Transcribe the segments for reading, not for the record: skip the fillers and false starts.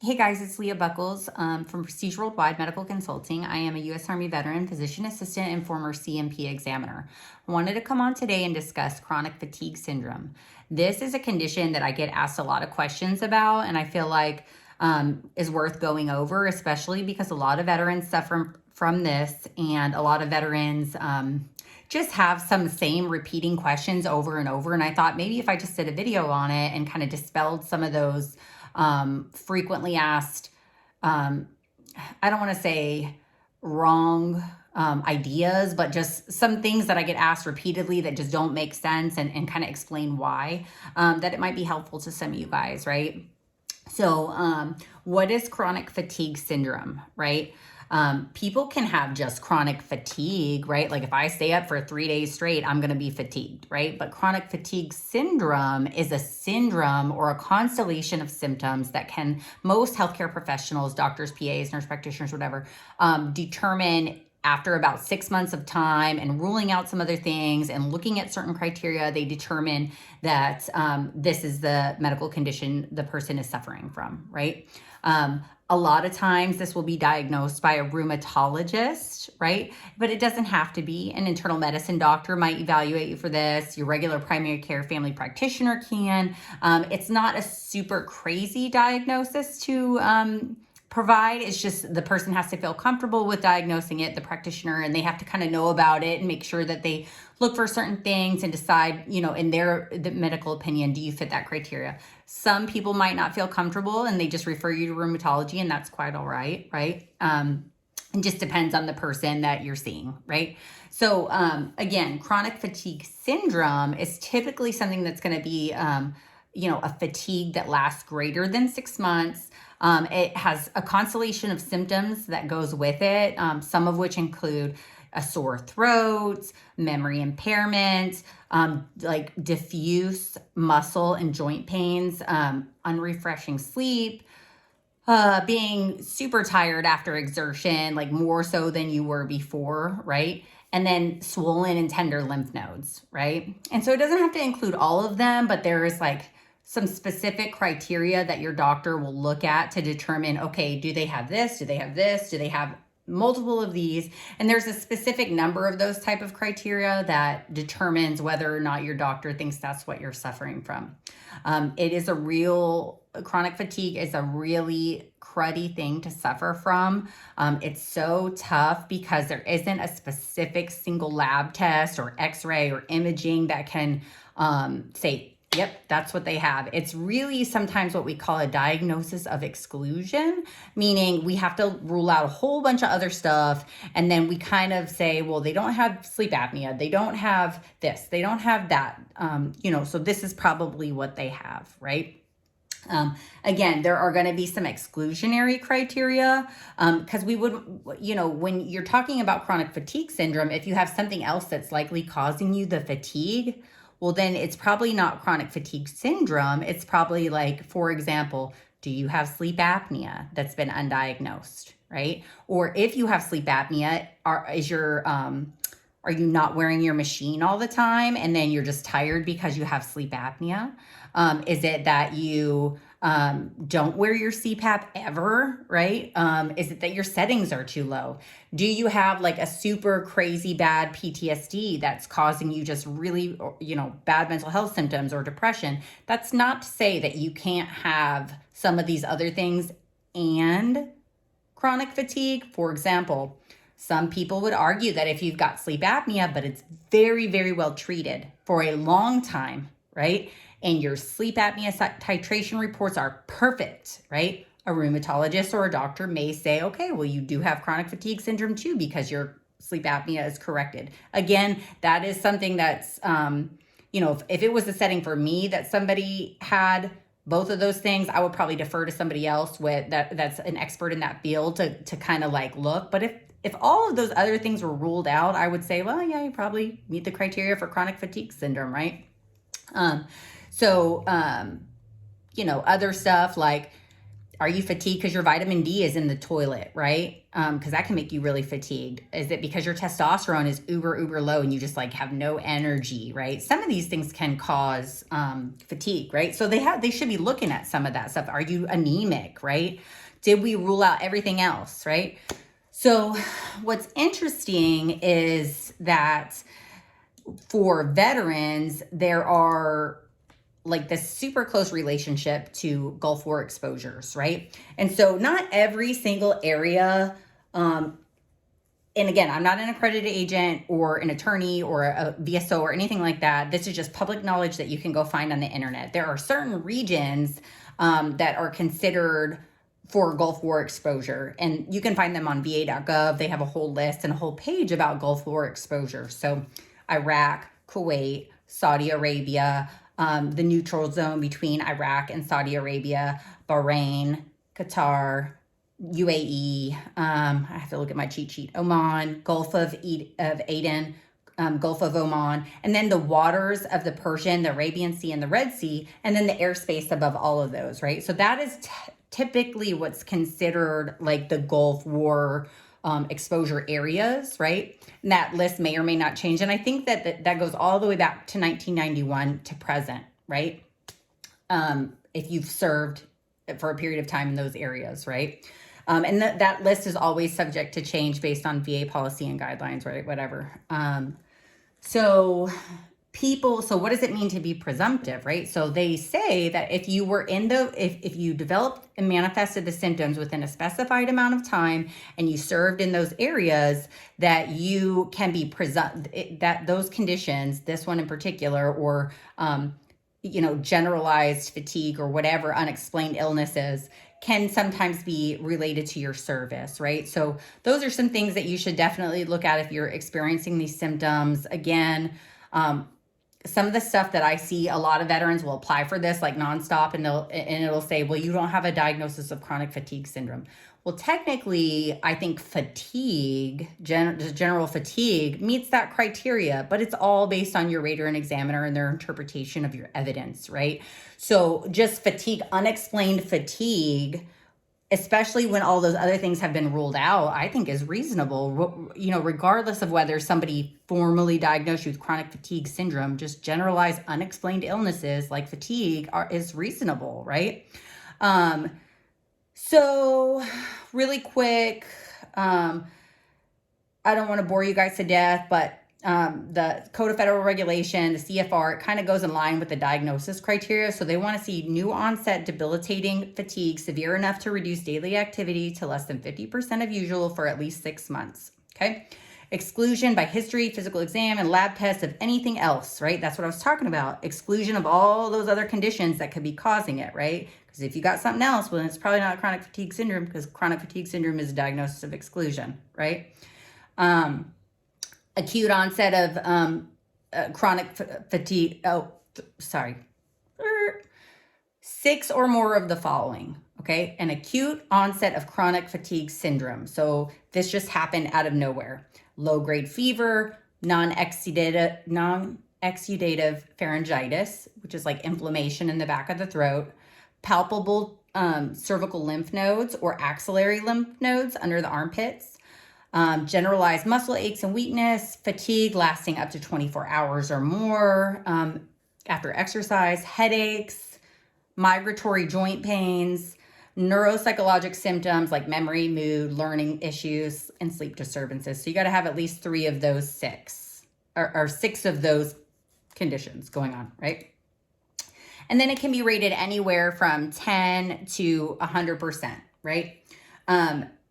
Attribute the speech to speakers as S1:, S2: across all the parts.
S1: Hey guys, it's Leah Buckles from Prestige Worldwide Medical Consulting. I am a U.S. Army veteran, physician assistant, and former CMP examiner. I wanted to come on today and discuss chronic fatigue syndrome. This is a condition that I get asked a lot of questions about, and I feel like is worth going over, especially because a lot of veterans suffer from this, and a lot of veterans just have some same repeating questions over and over. And I thought maybe if I just did a video on it and kind of dispelled some of those frequently asked, I don't want to say wrong ideas, but just some things that I get asked repeatedly that just don't make sense, and kind of explain why, that it might be helpful to some of you guys, right? So what is chronic fatigue syndrome, right? People can have just chronic fatigue, right? Like if I stay up for 3 days straight, I'm going to be fatigued, right? But chronic fatigue syndrome is a syndrome or a constellation of symptoms that can most healthcare professionals, doctors, PAs, nurse practitioners, whatever, determine after about 6 months of time and ruling out some other things and looking at certain criteria. They determine that this is the medical condition the person is suffering from, right? A lot of times this will be diagnosed by a rheumatologist, right? But it doesn't have to be. An internal medicine doctor might evaluate you for this. Your regular primary care family practitioner can. It's not a super crazy diagnosis to provide. It's just the person has to feel comfortable with diagnosing it, the practitioner, and they have to kind of know about it and make sure that they look for certain things and decide, in the medical opinion, do you fit that criteria? Some people might not feel comfortable and they just refer you to rheumatology, and that's quite all right, right? It just depends on the person that you're seeing, right? So again, chronic fatigue syndrome is typically something that's going to be a fatigue that lasts greater than 6 months. It has a constellation of symptoms that goes with it, some of which include a sore throat, memory impairment, like diffuse muscle and joint pains, unrefreshing sleep, being super tired after exertion, like more so than you were before, right? And then swollen and tender lymph nodes, right? And so it doesn't have to include all of them, but there is like some specific criteria that your doctor will look at to determine, okay, do they have this? Do they have this? Do they have multiple of these? And there's a specific number of those type of criteria that determines whether or not your doctor thinks that's what you're suffering from. Chronic fatigue is a really cruddy thing to suffer from. It's so tough because there isn't a specific single lab test or x-ray or imaging that can say, yep, that's what they have. It's really sometimes what we call a diagnosis of exclusion, meaning we have to rule out a whole bunch of other stuff. And then we kind of say, well, they don't have sleep apnea. They don't have this. They don't have that. So this is probably what they have, right? Again, there are going to be some exclusionary criteria because we would, when you're talking about chronic fatigue syndrome, if you have something else that's likely causing you the fatigue, well, then it's probably not chronic fatigue syndrome. It's probably like, for example, do you have sleep apnea that's been undiagnosed, right? Or if you have sleep apnea, are you not wearing your machine all the time and then you're just tired because you have sleep apnea? Is it that you don't wear your CPAP ever, right? Is it that your settings are too low? Do you have like a super crazy bad PTSD that's causing you just really, bad mental health symptoms or depression? That's not to say that you can't have some of these other things and chronic fatigue. For example, some people would argue that if you've got sleep apnea, but it's very, very well treated for a long time, right? And your sleep apnea titration reports are perfect, right? A rheumatologist or a doctor may say, okay, well, you do have chronic fatigue syndrome too because your sleep apnea is corrected. Again, that is something that's, if it was a setting for me that somebody had both of those things, I would probably defer to somebody else that's an expert in that field to kind of like look. But if all of those other things were ruled out, I would say, well, yeah, you probably meet the criteria for chronic fatigue syndrome, right? Other stuff like Are you fatigued because your vitamin D is in the toilet, right? Because that can make you really fatigued. Is it because your testosterone is uber low and you just like have no energy, right? Some of these things can cause fatigue, right? So they should be looking at some of that stuff. Are you anemic, right? Did we rule out everything else, right? So what's interesting is that for veterans, there are like this super close relationship to Gulf War exposures, right? And so not every single area, and again, I'm not an accredited agent or an attorney or a VSO or anything like that. This is just public knowledge that you can go find on the internet. There are certain regions that are considered for Gulf War exposure, and you can find them on va.gov. They have a whole list and a whole page about Gulf War exposure. So Iraq, Kuwait, Saudi Arabia, the neutral zone between Iraq and Saudi Arabia, Bahrain, Qatar, UAE, I have to look at my cheat sheet, Oman, Gulf of Aden, Gulf of Oman, and then the waters of the Persian, the Arabian Sea, and the Red Sea, and then the airspace above all of those, right? So that is typically what's considered like the Gulf War exposure areas, right? And that list may or may not change. And I think that goes all the way back to 1991 to present, right? If you've served for a period of time in those areas, right? And that list is always subject to change based on VA policy and guidelines, right? Whatever. So what does it mean to be presumptive, right? So they say that if you were if you developed and manifested the symptoms within a specified amount of time and you served in those areas, that you can be that those conditions, this one in particular, or, generalized fatigue or whatever unexplained illnesses can sometimes be related to your service, right? So those are some things that you should definitely look at if you're experiencing these symptoms. Again, some of the stuff that I see, a lot of veterans will apply for this like nonstop, and it'll say, well, you don't have a diagnosis of chronic fatigue syndrome. Well, technically, I think fatigue, general fatigue, meets that criteria, but it's all based on your rater and examiner and their interpretation of your evidence, right? So just fatigue, unexplained fatigue, especially when all those other things have been ruled out, I think is reasonable, regardless of whether somebody formally diagnosed you with chronic fatigue syndrome. Just generalized unexplained illnesses like fatigue is reasonable, right? So really quick, I don't want to bore you guys to death, but the Code of Federal Regulation, the CFR, it kind of goes in line with the diagnosis criteria. So they want to see new onset debilitating fatigue severe enough to reduce daily activity to less than 50% of usual for at least 6 months. Okay. Exclusion by history, physical exam, and lab tests of anything else, right? That's what I was talking about. Exclusion of all those other conditions that could be causing it, right? Because if you got something else, well, it's probably not chronic fatigue syndrome, because chronic fatigue syndrome is a diagnosis of exclusion, right? Acute onset of chronic fatigue. 6 or more of the following, okay? An acute onset of chronic fatigue syndrome. So this just happened out of nowhere. Low-grade fever, non-exudative pharyngitis, which is like inflammation in the back of the throat, palpable cervical lymph nodes or axillary lymph nodes under the armpits, generalized muscle aches and weakness, fatigue lasting up to 24 hours or more after exercise, headaches, migratory joint pains, neuropsychologic symptoms like memory, mood, learning issues, and sleep disturbances. So you got to have at least 3 of those 6 or 6 of those conditions going on, right? And then it can be rated anywhere from 10 to 100%, right?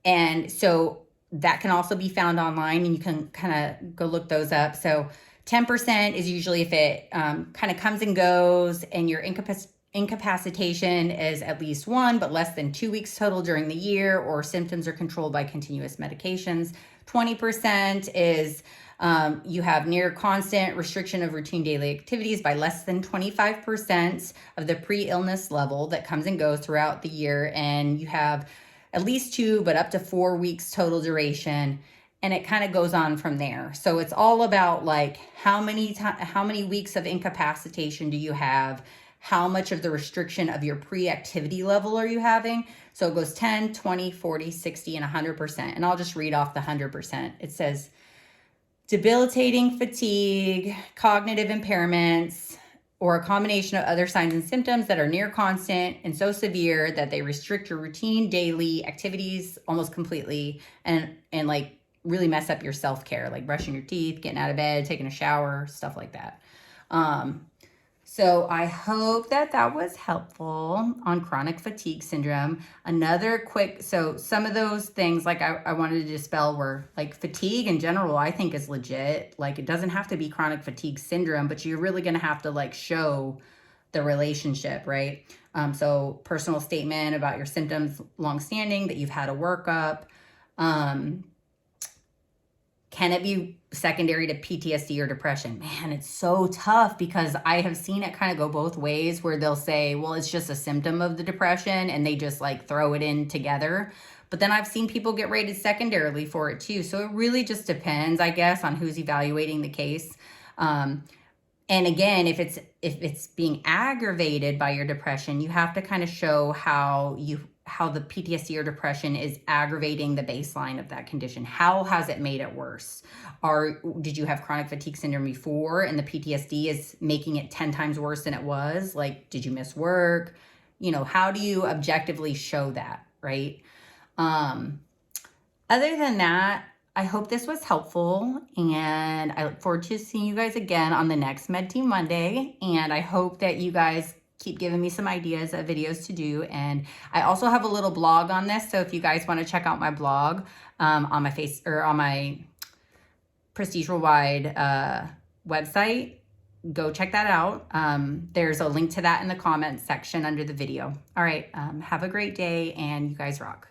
S1: And so that can also be found online, and you can kind of go look those up. So 10% is usually if it kind of comes and goes and your incapacitation is at least 1 but less than 2 weeks total during the year, or symptoms are controlled by continuous medications. 20% is you have near constant restriction of routine daily activities by less than 25% of the pre-illness level that comes and goes throughout the year, and you have at least 2 but up to 4 weeks total duration, and it kind of goes on from there. So it's all about like how many weeks of incapacitation do you have, how much of the restriction of your pre-activity level are you having. So it goes 10, 20, 40, 60, and 100%. And I'll just read off the 100%. It says, debilitating fatigue, cognitive impairments, or a combination of other signs and symptoms that are near constant and so severe that they restrict your routine daily activities almost completely, and like really mess up your self-care, like brushing your teeth, getting out of bed, taking a shower, stuff like that. So I hope that that was helpful on chronic fatigue syndrome. Another quick, so some of those things like I wanted to dispel were like fatigue in general, I think is legit. Like it doesn't have to be chronic fatigue syndrome, but you're really going to have to like show the relationship, right? So personal statement about your symptoms longstanding, that you've had a workup. Can it be secondary to PTSD or depression? Man, it's so tough because I have seen it kind of go both ways where they'll say, well, it's just a symptom of the depression and they just like throw it in together. But then I've seen people get rated secondarily for it too. So it really just depends, I guess, on who's evaluating the case. And again, if it's being aggravated by your depression, you have to kind of show how the PTSD or depression is aggravating the baseline of that condition. How has it made it worse? Or did you have chronic fatigue syndrome before and the PTSD is making it 10 times worse than it was? Like, did you miss work? You know, how do you objectively show that, right? Other than that, I hope this was helpful, and I look forward to seeing you guys again on the next Med Team Monday. And I hope that you guys keep giving me some ideas of videos to do. And I also have a little blog on this, so if you guys want to check out my blog on my Prestige Worldwide website, go check that out. There's a link to that in the comments section under the video. All right, have a great day, and you guys rock.